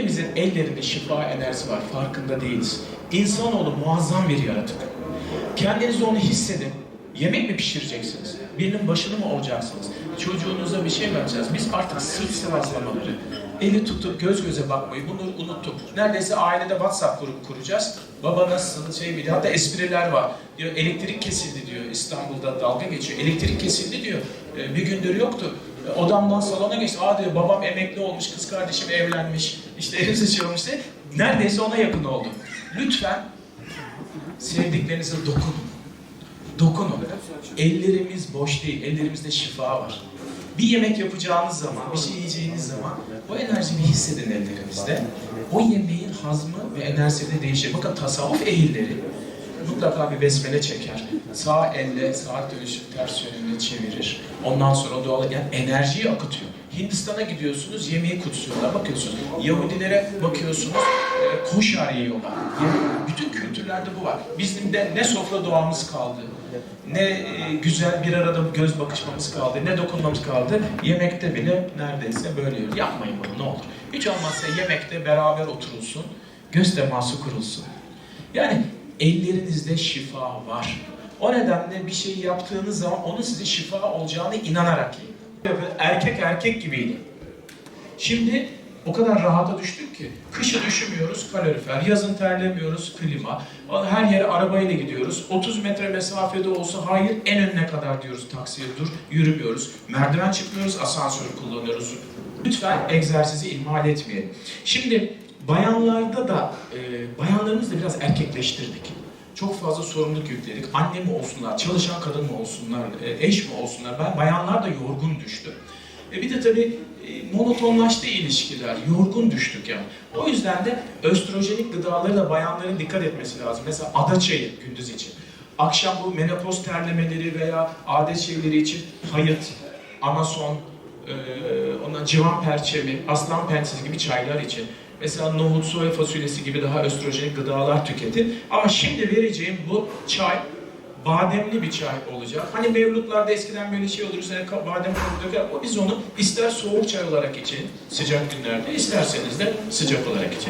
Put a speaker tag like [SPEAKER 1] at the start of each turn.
[SPEAKER 1] Hepimizin ellerinde şifa enerjisi var, farkında değiliz. İnsanoğlu muazzam bir yaratık. Kendinizi onu hissedin. Yemek mi pişireceksiniz? Birinin başını mı olacaksınız? Çocuğunuza bir şey mi vereceğiz? Biz artık sırt sıvazlamaları, eli tutup göz göze bakmayı bunu unuttuk. Neredeyse ailede WhatsApp grubu kuracağız. Baba nasılsın? Hatta espriler var. Diyor elektrik kesildi diyor. İstanbul'da dalga geçiyor. Elektrik kesildi diyor. Bir gündür yoktu. Odamdan salona geçti. Diyor babam emekli olmuş, kız kardeşim evlenmiş. İşte ev seçiyormuş diye. Neredeyse ona yakın oldu. Lütfen sevdiklerinize dokunun. Dokunun. Ellerimiz boş değil, ellerimizde şifa var. Bir yemek yapacağınız zaman, bir şey yiyeceğiniz zaman o enerjiyi bir hissedin ellerinizde. O yemeğin hazmı ve enerjisi de değişir. Bakın tasavvuf ehilleri mutlaka bir besmele çeker. Sağ elle saat dönüşü ters yönünde çevirir. Ondan sonra doğal yani enerjiyi akıtıyor. Hindistan'a gidiyorsunuz, yemeği kutsuyorlar. Bakıyorsunuz, Yahudilere bakıyorsunuz, koşar yiyorlar. Yani bütün kültürlerde bu var. Bizim de ne sofra duamız kaldı, ne güzel bir arada göz bakışmamız kaldı, ne dokunmamız kaldı. Yemekte bile neredeyse böyle yiyoruz. Yapmayın bunu ne olur. Hiç olmazsa yemekte beraber oturulsun, göz teması kurulsun. Yani ellerinizde şifa var. O nedenle bir şey yaptığınız zaman onun size şifa olacağını inanarak yiyin. Erkek erkek gibiydi. Şimdi o kadar rahata düştük ki kışı düşünmüyoruz kalorifer, yazın terlemiyoruz klima, her yere arabayla gidiyoruz. 30 metre mesafede olsa hayır en önüne kadar diyoruz taksiye dur, yürümüyoruz. Merdiven çıkmıyoruz, asansörü kullanıyoruz. Lütfen egzersizi ihmal etmeyelim. Şimdi bayanlarda da, bayanlarımızı da biraz erkekleştirdik. Çok fazla sorumluluk yükledik. Anne mi olsunlar, çalışan kadın mı olsunlar, eş mi olsunlar? Bayanlar da yorgun düştü. Bir de tabii monotonlaştı ilişkiler, yorgun düştük yani. O yüzden de östrojenik gıdaları da bayanların dikkat etmesi lazım. Mesela ada çayı gündüz için. Akşam bu menopoz terlemeleri veya adet şeyleri için hayıt, anason, ondan civan perçemi, aslan pençesi gibi çaylar için. Mesela nohut, soya fasulyesi gibi daha östrojenik gıdalar tüketin. Ama şimdi vereceğim bu çay, bademli bir çay olacak. Hani mevlutlarda eskiden böyle şey olur, üzerine badem döker. Biz onu ister soğuk çay olarak için, sıcak günlerde, isterseniz de sıcak olarak için.